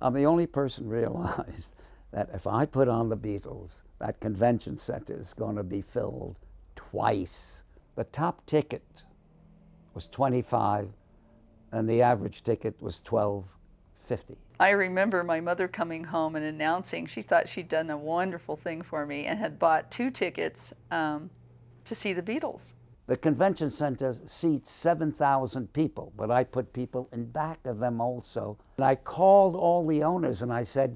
I'm the only person realized that if I put on the Beatles, that convention center is going to be filled twice. The top ticket was $25, and the average ticket was $12.50. I remember my mother coming home and announcing she thought she'd done a wonderful thing for me and had bought 2 tickets to see the Beatles. The convention center seats 7,000 people, but I put people in back of them also. And I called all the owners and I said,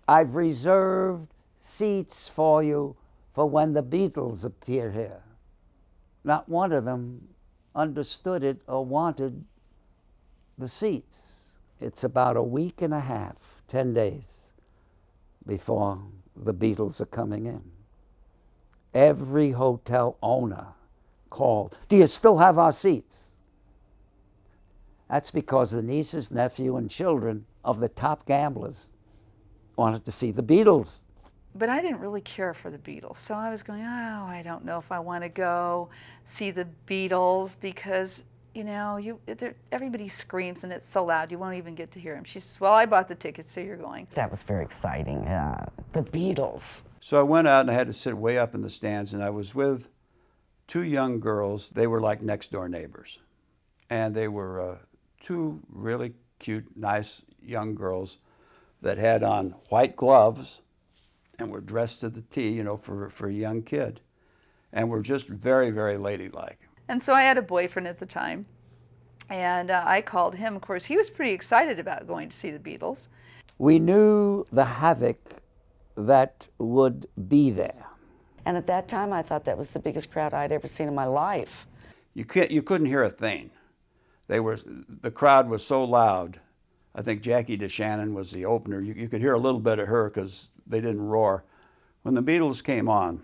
I've reserved seats for you for when the Beatles appear here. Not one of them understood it or wanted the seats. It's about a week and a half, 10 days, before the Beatles are coming in. Every hotel owner called, do you still have our seats? That's because the nieces, nephew, and children of the top gamblers wanted to see the Beatles. But I didn't really care for the Beatles, so I was going, oh, I don't know if I want to go see the Beatles because, you know, everybody screams and it's so loud you won't even get to hear them. She says, well, I bought the tickets, so you're going. That was very exciting, the Beatles. So I went out and I had to sit way up in the stands, and I was with 2 young girls. They were like next door neighbors. And they were 2 really cute, nice young girls that had on white gloves and were dressed to the T, you know, for a young kid. And were just very, very ladylike. And so I had a boyfriend at the time. And I called him. Of course, he was pretty excited about going to see the Beatles. We knew the havoc that would be there. And at that time, I thought that was the biggest crowd I'd ever seen in my life. You couldn't hear a thing. The crowd was so loud. I think Jackie DeShannon was the opener. You could hear a little bit of her because they didn't roar. When the Beatles came on,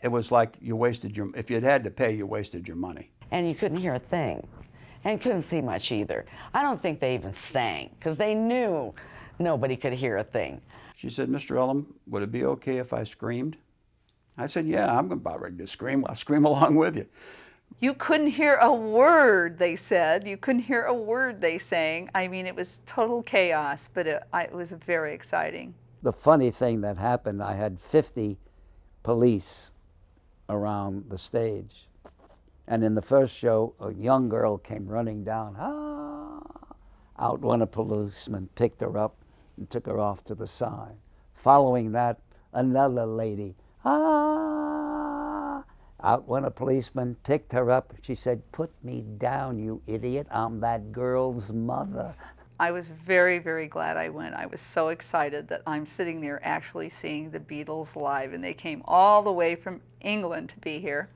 it was like you wasted if you'd had to pay, you wasted your money. And you couldn't hear a thing. And couldn't see much either. I don't think they even sang, because they knew nobody could hear a thing. She said, Mr. Elam, would it be okay if I screamed? I said, yeah, I'm about ready to scream. I'll scream along with you. You couldn't hear a word they said. You couldn't hear a word they sang. I mean, it was total chaos, but it was very exciting. The funny thing that happened, I had 50 police around the stage. And in the first show, a young girl came running down. Out one of the policemen picked her up and took her off to the side. Following that, another lady, out went a policeman, picked her up. She said, put me down, you idiot. I'm that girl's mother. I was very, very glad I went. I was so excited that I'm sitting there actually seeing the Beatles live, and they came all the way from England to be here.